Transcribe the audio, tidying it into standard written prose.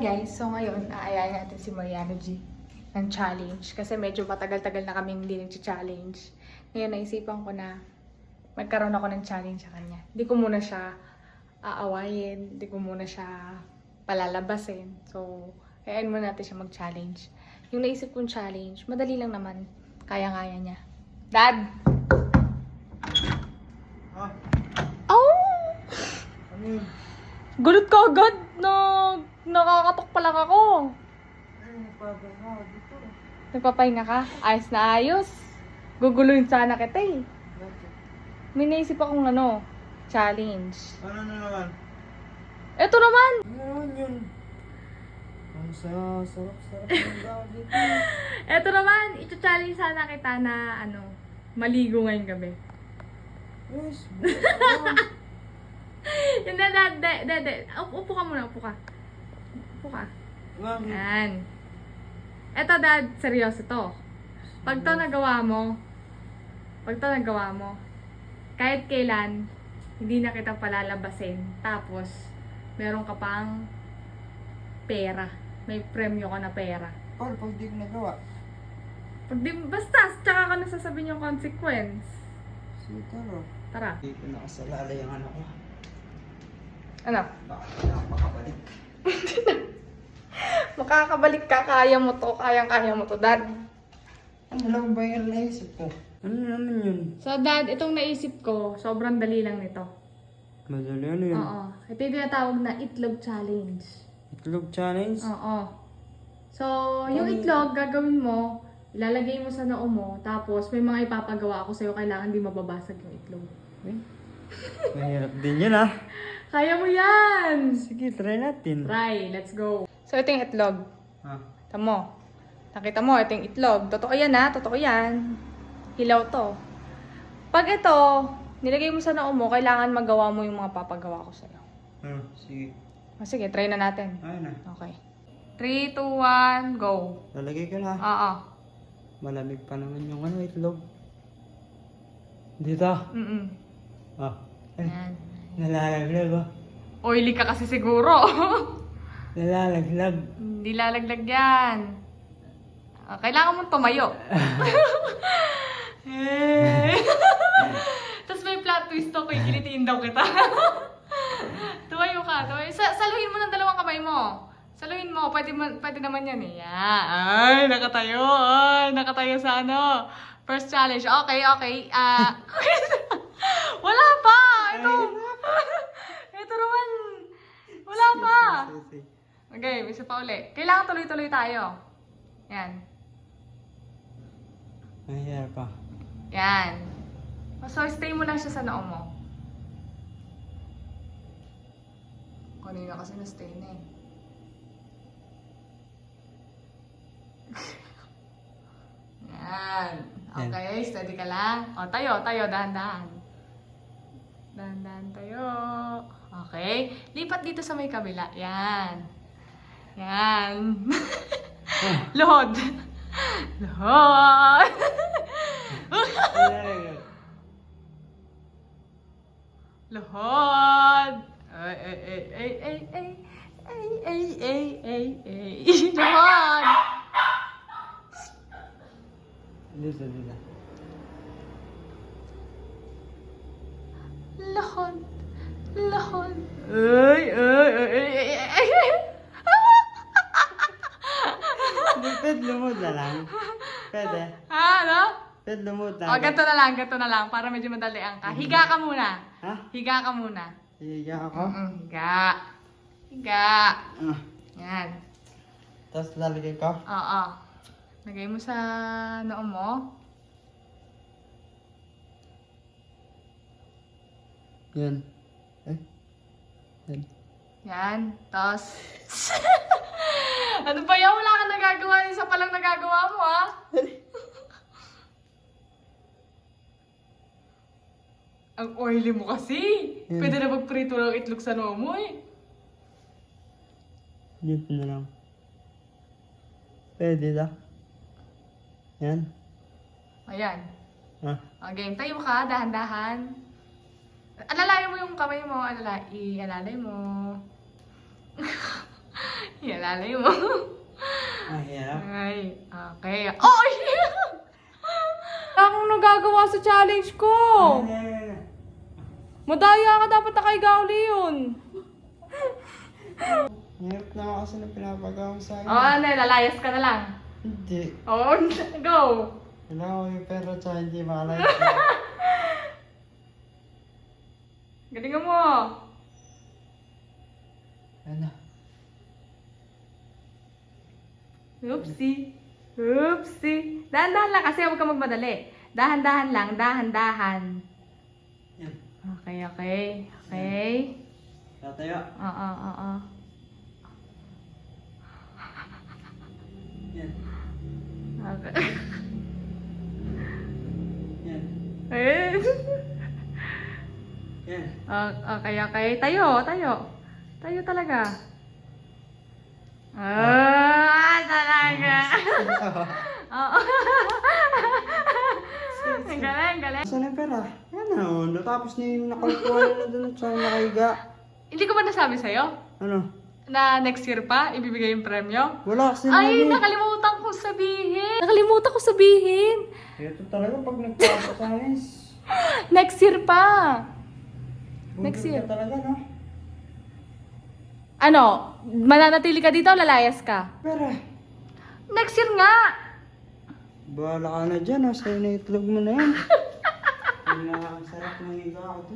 guys, so ngayon aayain natin si Mariano G ng challenge kasi medyo matagal-tagal na kami hindi nag-challenge. Ngayon naisipan ko na magkaroon ako ng challenge sa kanya. Hindi ko muna siya aawayin, hindi ko muna siya palalabasin. So, ayain muna natin siya mag-challenge. Yung naisip kong challenge, madali lang naman. Kaya-kaya niya. Dad! Oh! Ano yun? Gulat ka agad na nakakatok pa lang ako. Ano nagpapahinga dito? Nagpapahinga ka? Ayos na ayos. Guguluhin sana kita eh. Bakit? May naisip akong challenge. Ano na naman? Eto naman! Ano naman yun? Ang sarap-sarap ng daw dito. Eto naman, ito-challenge sana kita na maligo ngayong gabi. Yes, Hindi, dad. Upo ka muna, upo ka. Upo ka. Bakit? Yan. Eto dad, seryoso to. Pag to nagawa mo, kahit kailan, hindi na kita palalabasin. Tapos, meron ka pang pera. May premyo ka na pera. Paul, pag di ko nagawa. Basta, tsaka ka nasasabihin yung consequence. Sige, taro. Tara. Dito nakasalala yung ano ko. Ano? Baka nakapakabalik. Makakabalik ka, kaya mo to, kayang-kaya mo to, dad. Ano lang ba yung naisip ko? Ano naman yun? So, dad, itong naisip ko, sobrang dali lang nito. Madali ano yun? Oo. Ito yung tinatawag na itlog challenge. Itlog challenge? Oo. So, yung itlog, gagawin mo, ilalagay mo sa noo mo, tapos may mga ipapagawa ako sa'yo, kailangan di mababasag yung itlog. Eh? Mahirap din yun ah. Kaya mo yan! Sige, try natin. Try, let's go. So, ito yung itlog. Ah. Tamo. Nakita mo, ito yung itlog. Totoo yan ha, totoo yan. Hilaw to. Pag ito, nilagay mo sa noo mo, kailangan magawa mo yung mga papagawa ko sa'yo. Sige. Sige, try na natin. Ayun na. Okay. 3, 2, 1, go. Lalagay ko na. Oo. Malamig pa naman yung itlog. Dito. Ah. Ay, Yan. nalalaglag ah. Oily ka kasi siguro. Nalalaglag. Hindi lalaglag yan. Kailangan mong tumayo. Tapos may plot twist to, kikilitiin daw kita. Tumayo ka, tumayo. Saluhin mo ng dalawang kamay mo. Saluhin mo, pwede naman yan eh. Yeah. Ay, nakatayo sa first challenge. Okay. Wala pa! Ito naman. Wala pa. Okay, isa pa uli. Kailangan tuloy-tuloy tayo. Yan. Mahirap pa. Yan. So, stay mo lang siya sa noo mo. Kanina kasi na-stay na eh. Yan. Okay, steady ka lang. O, tayo, dahan-dahan. Dahan-dahan tayo. Okay. Lipat dito sa may kabila. Yan. Luhod. Luhod. Luhod. Ay. Luhod. Dito. Luhod. Ay. Pwede lumod na lang. Pwede. Ano? Pwede lumod na. O, ganito na lang, para medyo madalian ka. Higa ka muna. Ha? Higa ka muna. Higa ako? Higa. Yan. Tapos lalagay ko? Oo. Lagay mo sa noo mo. Yan. Yan. Yan. Tapos... ano ba yan? Wala kang nagagawa. Isa pa lang nagagawa mo, ha? Ang oily mo kasi. Pwede na magprito ng itlog sa noo mo, eh. Dito na lang. Pwede na. Yan. Ayan. Ah. Okay, tayo ka, dahan-dahan. Alalayan mo yung kamay mo, alalay mo. Yalalay mo. Ay, hirap. Ay, okay. Oh, shit! Akong nagagawa sa challenge ko. Madaya ka, dapat nakaiga uli yun. Hirap na ako kasi na pinapagawa mo sa akin. Ano, lalayas ka na lang. Hindi. Oh, go. Kailangan ko yung pera tsaka hindi makalay. Galingan mo. Ano? Oopsie. Oopsie. Dahan-dahan lang kasi huwag ka magmadali. Dahan-dahan lang, dahan-dahan. Yan. Okay, okay. Okay. Tatayo. Oo. Yan. Okay. Yan. Eh. Yan. Okay. Tayo. Tayo talaga. Talaga. Oo. Ang galing. Saan yung pera? Yan o. Natapos na yung nakalkuhan na doon at saka nakahiga. Hindi ko ba nasabi sa'yo? Ano? Na next year pa, ibibigay yung premyo? Wala kasi Ay, namin. nakalimutan ko sabihin. Ito talaga pag nagpapasayas. Next year pa. Next Bundol year. ka talaga, no? Ano, mananatili ka dito o lalayas ka? Pera. Next year nga. Bahala ka na dyan, ha? Sa'yo na itlog mo na yan. Ang sarap ng higa ako dun.